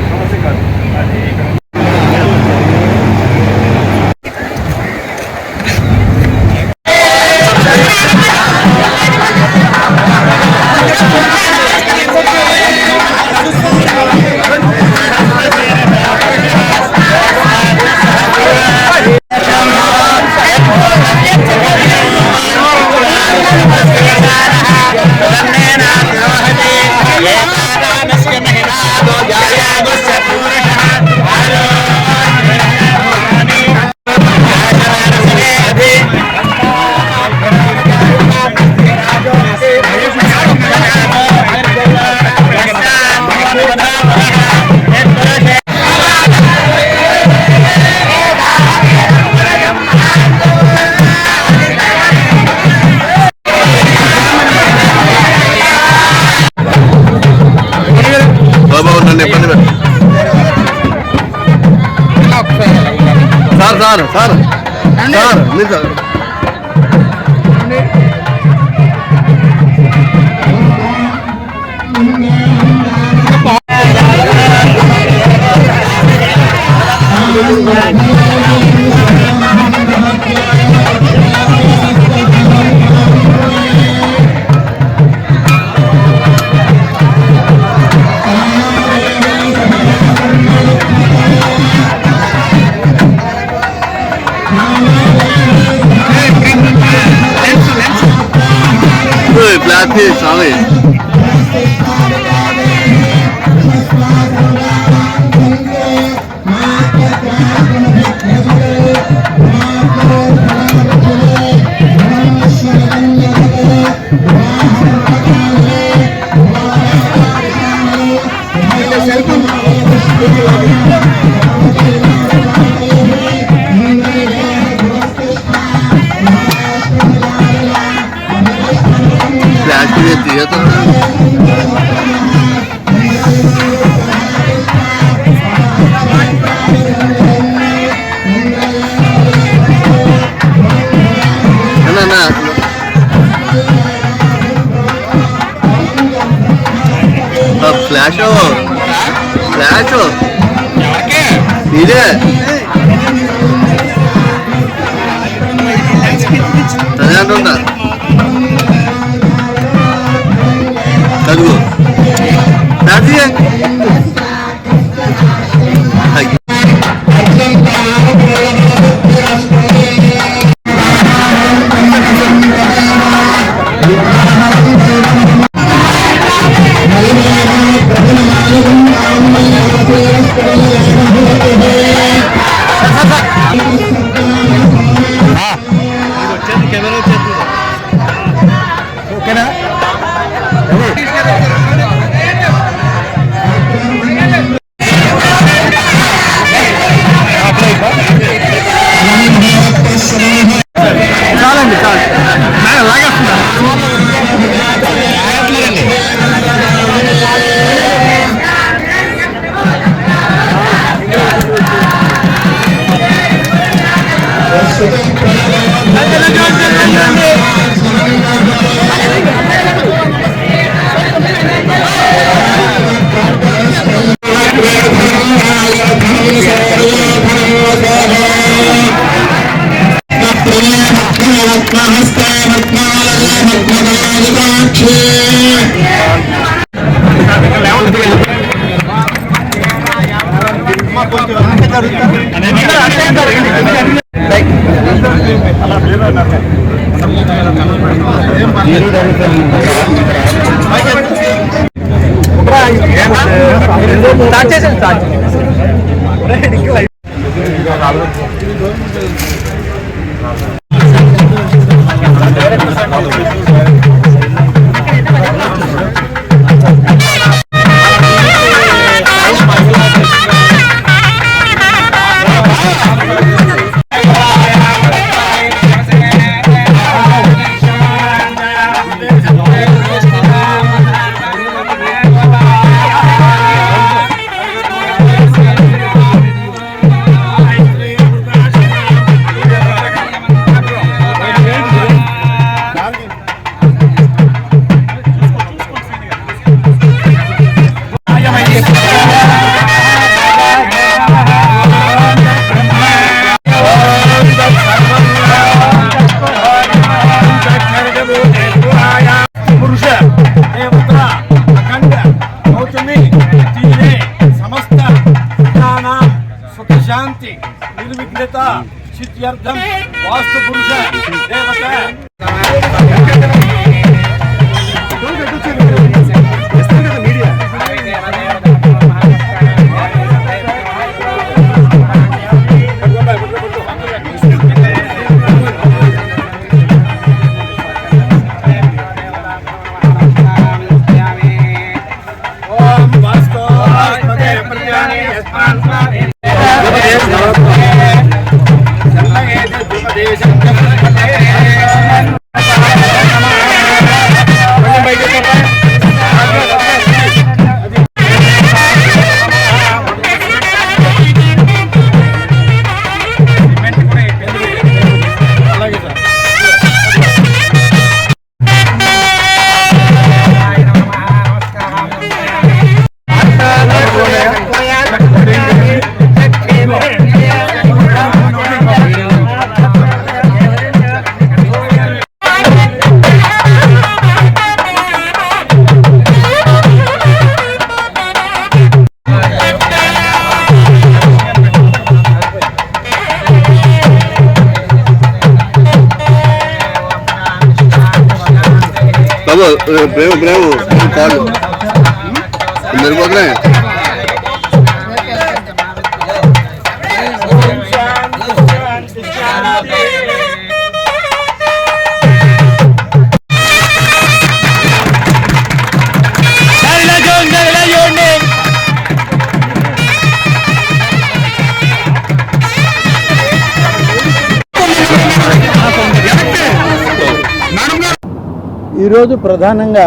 సమస్య కాదు అది. సార్ సార్ సార్ మీరు సార్ ఫ్లాట్ స్వామి दिया था ना फ्लैश इधे तना दादी है ఓకేనా చాలండి చాలు లాగేస్తున్నా పురుష దేవత అఖండ గౌతమి తీరే సమస్త సుఖానాం సుఖ శాంతి నిర్విఘ్నత సిద్ధ్యర్థం వాస్తు పురుష దేవత ప్రేమ ప్రేమ కాళ్ళు మెరుగుతున్నాయి. ఈరోజు ప్రధానంగా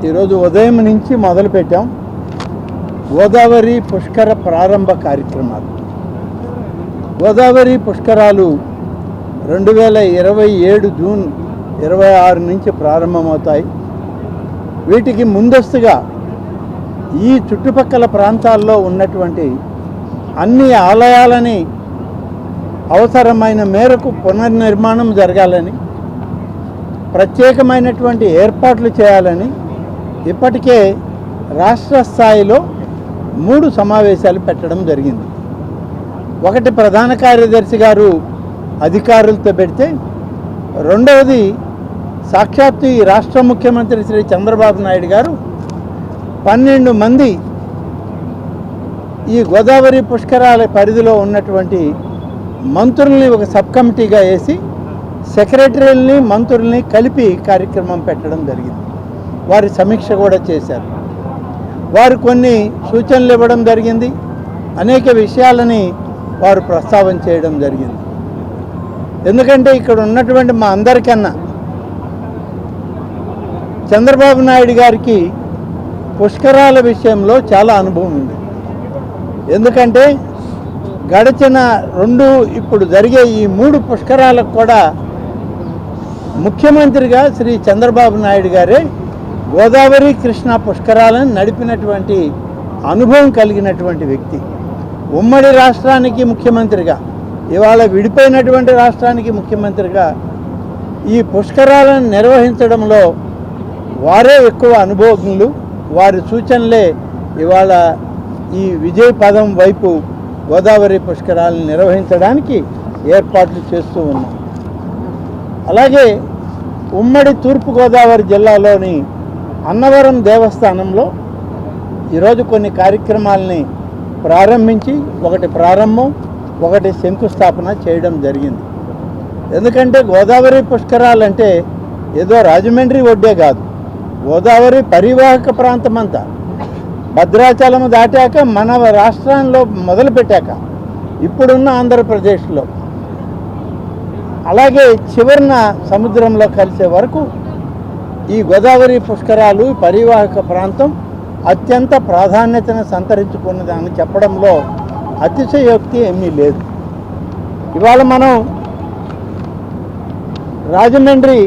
ఈరోజు ఉదయం నుంచి మొదలుపెట్టాం గోదావరి పుష్కర ప్రారంభ కార్యక్రమాలు. గోదావరి పుష్కరాలు 2027 జూన్ 26 నుంచి ప్రారంభమవుతాయి. వీటికి ముందస్తుగా ఈ చుట్టుపక్కల ప్రాంతాల్లో ఉన్నటువంటి అన్ని ఆలయాలని అవసరమైన మేరకు పునర్నిర్మాణం జరగాలని, ప్రత్యేకమైనటువంటి ఏర్పాట్లు చేయాలని ఇప్పటికే రాష్ట్ర స్థాయిలో 3 సమావేశాలు పెట్టడం జరిగింది. ఒకటి ప్రధాన కార్యదర్శి గారు అధికారులతో పెడితే, రెండవది సాక్షాత్తు ఈ రాష్ట్ర ముఖ్యమంత్రి శ్రీ చంద్రబాబు నాయుడు గారు 12 మంది ఈ గోదావరి పుష్కరాల పరిధిలో ఉన్నటువంటి మంత్రుల్ని ఒక సబ్ కమిటీగా వేసి సెక్రటరీలని మంత్రుల్ని కలిపి కార్యక్రమం పెట్టడం జరిగింది. వారి సమీక్ష కూడా చేశారు. వారు కొన్ని సూచనలు ఇవ్వడం జరిగింది. అనేక విషయాలని వారు ప్రస్తావన చేయడం జరిగింది. ఎందుకంటే ఇక్కడ ఉన్నటువంటి మా అందరికన్నా చంద్రబాబు నాయుడు గారికి పుష్కరాల విషయంలో చాలా అనుభవం ఉంది. ఎందుకంటే గడిచిన 2 ఇప్పుడు జరిగే ఈ 3 పుష్కరాలకు కూడా ముఖ్యమంత్రిగా శ్రీ చంద్రబాబు నాయుడు గారే గోదావరి కృష్ణా పుష్కరాలను నడిపినటువంటి అనుభవం కలిగినటువంటి వ్యక్తి. ఉమ్మడి రాష్ట్రానికి ముఖ్యమంత్రిగా, ఇవాళ విడిపోయినటువంటి రాష్ట్రానికి ముఖ్యమంత్రిగా ఈ పుష్కరాలను నిర్వహించడంలో వారే ఎక్కువ అనుభవజ్ఞులు. వారి సూచనలే ఇవాళ ఈ విజయ పదం వైపు గోదావరి పుష్కరాలను నిర్వహించడానికి ఏర్పాట్లు చేస్తూ ఉన్నాం. అలాగే ఉమ్మడి తూర్పుగోదావరి జిల్లాలోని అన్నవరం దేవస్థానంలో ఈరోజు కొన్ని కార్యక్రమాలని ప్రారంభించి, ఒకటి ప్రారంభం, ఒకటి శంకుస్థాపన చేయడం జరిగింది. ఎందుకంటే గోదావరి పుష్కరాలంటే ఏదో రాజమండ్రి ఒడ్డే కాదు, గోదావరి పరివాహక ప్రాంతమంతా భద్రాచలం దాటాక మన రాష్ట్రంలో మొదలుపెట్టాక ఇప్పుడున్న ఆంధ్రప్రదేశ్లో, అలాగే చివరిన సముద్రంలో కలిసే వరకు ఈ గోదావరి పుష్కరాలు పరివాహక ప్రాంతం అత్యంత ప్రాధాన్యతను సంతరించుకున్నదని చెప్పడంలో అతిశయోక్తి ఏమీ లేదు. ఇవాళ మనం రాజమండ్రి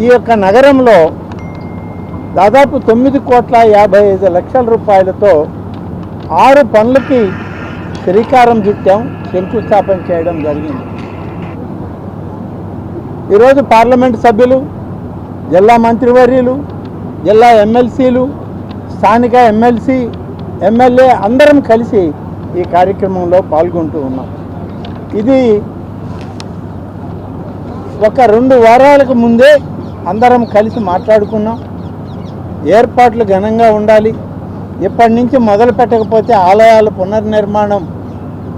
ఈ యొక్క నగరంలో దాదాపు 9,55,00,000 రూపాయలతో 6 పనులకి శ్రీకారం చుట్టాం, శంకుస్థాపన చేయడం జరిగింది. ఈరోజు పార్లమెంట్ సభ్యులు జిల్లా మంత్రివర్యులు, జిల్లా ఎమ్మెల్సీలు, స్థానిక ఎమ్మెల్సీ, ఎమ్మెల్యే అందరం కలిసి ఈ కార్యక్రమంలో పాల్గొంటూ ఉన్నాం. ఇది ఒక 2 వారాలకు ముందే అందరం కలిసి మాట్లాడుకున్నాం. ఏర్పాట్లు ఘనంగా ఉండాలి, ఇప్పటి నుంచి మొదలు పెట్టకపోతే ఆలయాల పునర్నిర్మాణం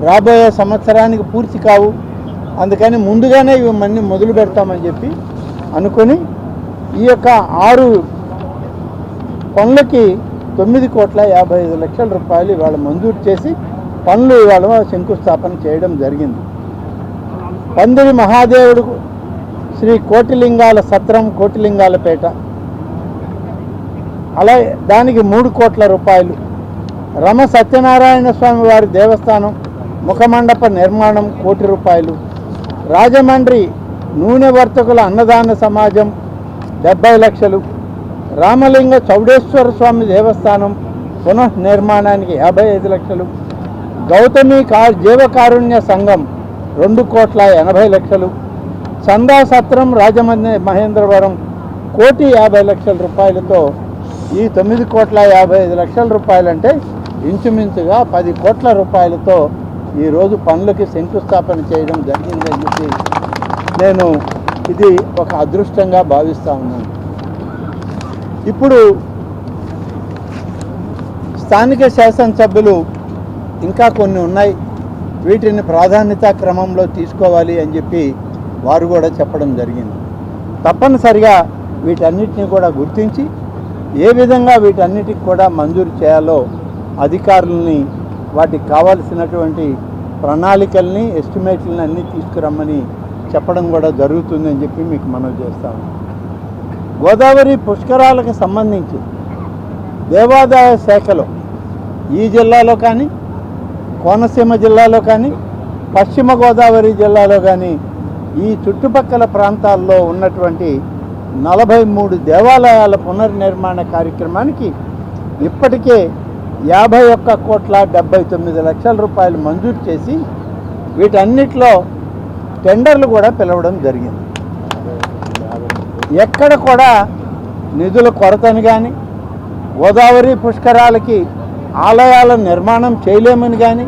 రాబోయే సంవత్సరానికి పూర్తి కావు, అందుకని ముందుగానే ఇవన్నీ మొదలు పెడతామని చెప్పి అనుకొని ఈ యొక్క 6 పనులకి 9,55,00,000 రూపాయలు ఇవాళ మంజూరు చేసి పనులు ఇవాళ శంకుస్థాపన చేయడం జరిగింది. పందిరి మహాదేవుడు శ్రీ కోటిలింగాల సత్రం, కోటిలింగాలపేట, అలాగే దానికి 3 కోట్ల రూపాయలు. రమ సత్యనారాయణ స్వామి వారి దేవస్థానం ముఖమండప నిర్మాణం 1 కోటి రూపాయలు. రాజమండ్రి నూనె వర్తకుల అన్నదాన సమాజం 70 లక్షలు. రామలింగ చౌడేశ్వర స్వామి దేవస్థానం పునఃనిర్మాణానికి 55 లక్షలు. గౌతమి జీవకారుణ్య సంఘం 2,80,00,000. చందా సత్రం రాజమండ్రి మహేంద్రవరం 1,50,00,000 రూపాయలతో ఈ 9,55,00,000 రూపాయలు అంటే ఇంచుమించుగా 10 కోట్ల రూపాయలతో ఈరోజు పనులకి శంకుస్థాపన చేయడం జరిగిందని చెప్పి నేను ఇది ఒక అదృష్టంగా భావిస్తూ ఉన్నాను. ఇప్పుడు స్థానిక శాసనసభ్యులు ఇంకా కొన్ని ఉన్నాయి, వీటిని ప్రాధాన్యతా క్రమంలో తీసుకోవాలి అని చెప్పి వారు కూడా చెప్పడం జరిగింది. తప్పనిసరిగా వీటన్నిటిని కూడా గుర్తించి ఏ విధంగా వీటన్నిటికి కూడా మంజూరు చేయాలో అధికారులని, వాటికి కావాల్సినటువంటి ప్రణాళికల్ని, ఎస్టిమేట్లని అన్నీ తీసుకురమ్మని చెప్పడం కూడా జరుగుతుందని చెప్పి మీకు మనవి చేస్తాను. గోదావరి పుష్కరాలకు సంబంధించి దేవాదాయ శాఖలో ఈ జిల్లాలో కానీ, కోనసీమ జిల్లాలో కానీ, పశ్చిమ గోదావరి జిల్లాలో కానీ ఈ చుట్టుపక్కల ప్రాంతాల్లో ఉన్నటువంటి 43 దేవాలయాల పునర్నిర్మాణ కార్యక్రమానికి ఇప్పటికే 51,79,00,000 రూపాయలు మంజూరు చేసి వీటన్నిటిలో టెండర్లు కూడా పిలవడం జరిగింది. ఎక్కడ కూడా నిధుల కొరతని కానీ, గోదావరి పుష్కరాలకి ఆలయాల నిర్మాణం చేయలేమని కానీ,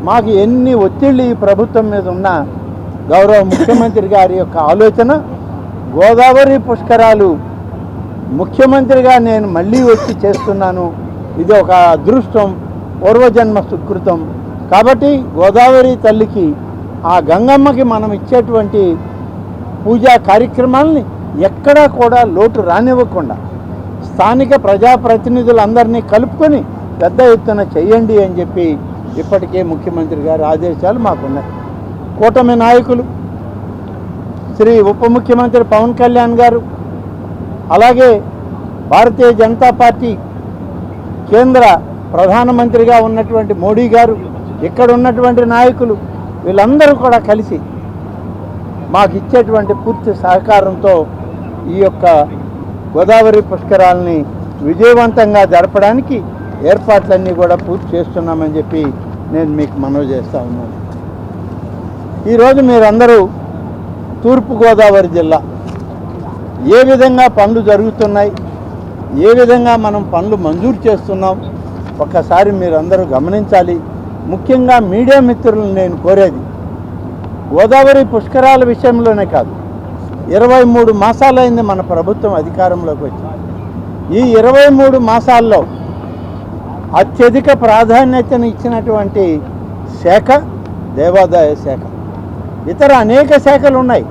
మాకు ఎన్ని ఒత్తిళ్ళు ఈ ప్రభుత్వం మీద ఉన్నా గౌరవ ముఖ్యమంత్రి గారి యొక్క ఆలోచన గోదావరి పుష్కరాలు ముఖ్యమంత్రిగా నేను మళ్ళీ వచ్చి చేస్తున్నాను, ఇది ఒక అదృష్టం, పూర్వజన్మ సుకృతం. కాబట్టి గోదావరి తల్లికి, ఆ గంగమ్మకి మనం ఇచ్చేటువంటి పూజా కార్యక్రమాలని ఎక్కడా కూడా లోటు రానివ్వకుండా స్థానిక ప్రజాప్రతినిధులందరినీ కలుపుకొని పెద్ద ఎత్తున చేయండి అని చెప్పి ఇప్పటికే ముఖ్యమంత్రి గారి ఆదేశాలు మాకున్నాయి. కూటమి నాయకులు శ్రీ ఉప ముఖ్యమంత్రి పవన్ కళ్యాణ్ గారు, అలాగే భారతీయ జనతా పార్టీ కేంద్ర ప్రధానమంత్రిగా ఉన్నటువంటి మోడీ గారు, ఇక్కడ ఉన్నటువంటి నాయకులు వీళ్ళందరూ కూడా కలిసి మాకు ఇచ్చేటువంటి పూర్తి సహకారంతో ఈ యొక్క గోదావరి పుష్కరాలని విజయవంతంగా జరపడానికి ఏర్పాట్లన్నీ కూడా పూర్తి చేస్తున్నామని చెప్పి నేను మీకు మనవి చేస్తూ ఉన్నాను. ఈరోజు మీరందరూ తూర్పుగోదావరి జిల్లా ఏ విధంగా పనులు జరుగుతున్నాయి, ఏ విధంగా మనం పనులు మంజూరు చేస్తున్నాం ఒక్కసారి మీరందరూ గమనించాలి. ముఖ్యంగా మీడియా మిత్రులను నేను కోరేది, గోదావరి పుష్కరాల విషయంలోనే కాదు, 23 మాసాలైంది మన ప్రభుత్వం అధికారంలోకి వచ్చి. ఈ 23 మాసాల్లో అత్యధిక ప్రాధాన్యతను ఇచ్చినటువంటి శాఖ దేవాదాయ శాఖ. ఇతర అనేక శాఖలు ఉన్నాయి,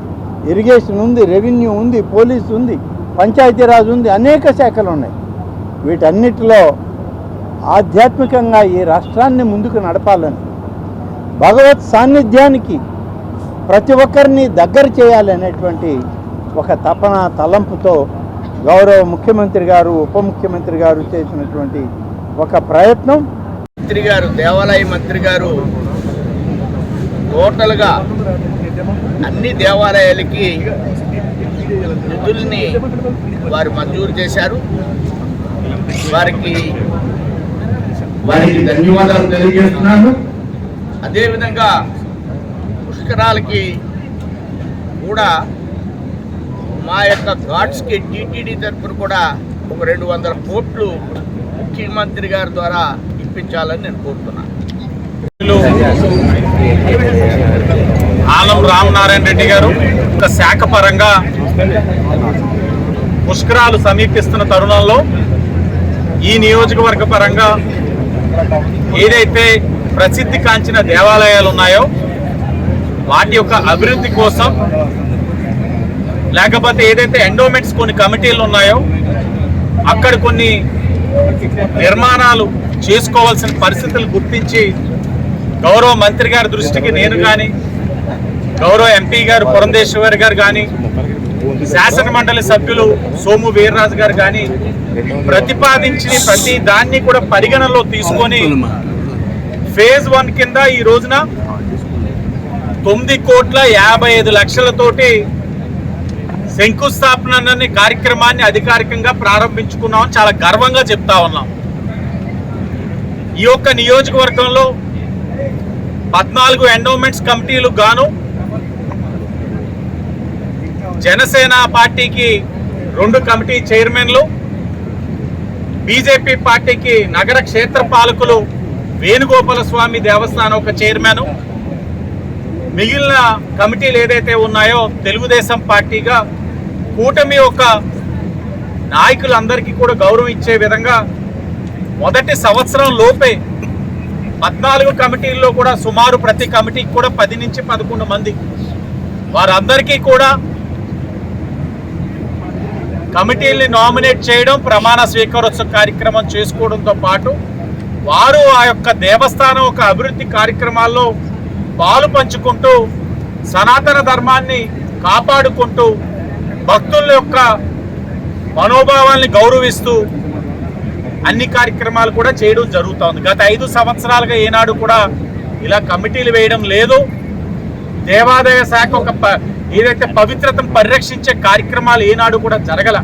ఇరిగేషన్ ఉంది, రెవెన్యూ ఉంది, పోలీసు ఉంది, పంచాయతీరాజ్ ఉంది, అనేక శాఖలు ఉన్నాయి. వీటన్నిటిలో ఆధ్యాత్మికంగా ఈ రాష్ట్రాన్ని ముందుకు నడపాలని, భగవత్ సాన్నిధ్యానికి ప్రతి ఒక్కరిని దగ్గర చేయాలనేటువంటి ఒక తపన, తలంపుతో గౌరవ ముఖ్యమంత్రి గారు, ఉప ముఖ్యమంత్రి గారు చేసినటువంటి ఒక ప్రయత్నం. మంత్రి గారు, దేవాలయ మంత్రి గారు టోటల్గా అన్ని దేవాలయాలకి నిధుల్ని వారు మంజూరు చేశారు. వారికి ధన్యవాదాలు తెలియజేస్తున్నాను. అదేవిధంగా పుష్కరాలకి కూడా మా యొక్క ఘాట్స్కి టీటీడీ తరఫున కూడా ఒక 200 కోట్లు ముఖ్యమంత్రి గారి ద్వారా ఇప్పించాలని నేను కోరుతున్నాను. ఆలం రామనారాయణ రెడ్డి గారు ఒక శాఖ పరంగా పుష్కరాలు సమీపిస్తున్న తరుణంలో ఈ నియోజకవర్గ పరంగా ఏదైతే ప్రసిద్ధి కాంచిన దేవాలయాలు ఉన్నాయో వాటి యొక్క అభివృద్ధి కోసం, లేకపోతే ఏదైతే ఎండోమెంట్స్ కొన్ని కమిటీలు ఉన్నాయో అక్కడ కొన్ని నిర్మాణాలు చేసుకోవాల్సిన పరిస్థితులు గుర్తించి గౌరవ మంత్రి గారి దృష్టికి నేను కానీ, గౌరవ ఎంపీ గారు పురంధేశ్వరి గారు కానీ, శాసన మండలి సభ్యులు సోము వీర్రాజు గారు కానీ ప్రతిపాదించిన ప్రతి దాన్ని కూడా పరిగణనలో తీసుకొని ఫేజ్ 1 కింద ఈ రోజున 9,55,00,000తోటి శంకుస్థాపన కార్యక్రమాన్ని అధికారికంగా ప్రారంభించుకున్నాం. చాలా గర్వంగా చెప్తా ఉన్నాం. ఈ యొక్క నియోజకవర్గంలో 14 ఎండోమెంట్స్ కమిటీలు గాను జనసేన పార్టీకి 2 కమిటీ చైర్మన్లు, బీజేపీ పార్టీకి నగర క్షేత్ర పాలకులు వేణుగోపాల స్వామి దేవస్థానం ఒక చైర్మన్, మిగిలిన కమిటీలు ఏదైతే ఉన్నాయో తెలుగుదేశం పార్టీగా కూటమి యొక్క నాయకులందరికీ కూడా గౌరవం ఇచ్చే విధంగా మొదటి సంవత్సరం లోపే 14 కమిటీల్లో కూడా సుమారు ప్రతి కమిటీకి కూడా 10 నుంచి 11 మంది వారందరికీ కూడా కమిటీల్ని నామినేట్ చేయడం, ప్రమాణ స్వీకారోత్సవ కార్యక్రమం చేసుకోవడంతో పాటు వారు ఆ యొక్క దేవస్థానం ఒక అభివృద్ధి కార్యక్రమాల్లో పాలు పంచుకుంటూ సనాతన ధర్మాన్ని కాపాడుకుంటూ భక్తుల యొక్క మనోభావాల్ని గౌరవిస్తూ అన్ని కార్యక్రమాలు కూడా చేయడం జరుగుతోంది. గత 5 సంవత్సరాలుగా ఏనాడు కూడా ఇలా కమిటీలు వేయడం లేదు. దేవాదాయ శాఖ ఒక ఏదైతే పవిత్రతను పరిరక్షించే కార్యక్రమాలు ఏనాడు కూడా జరగల.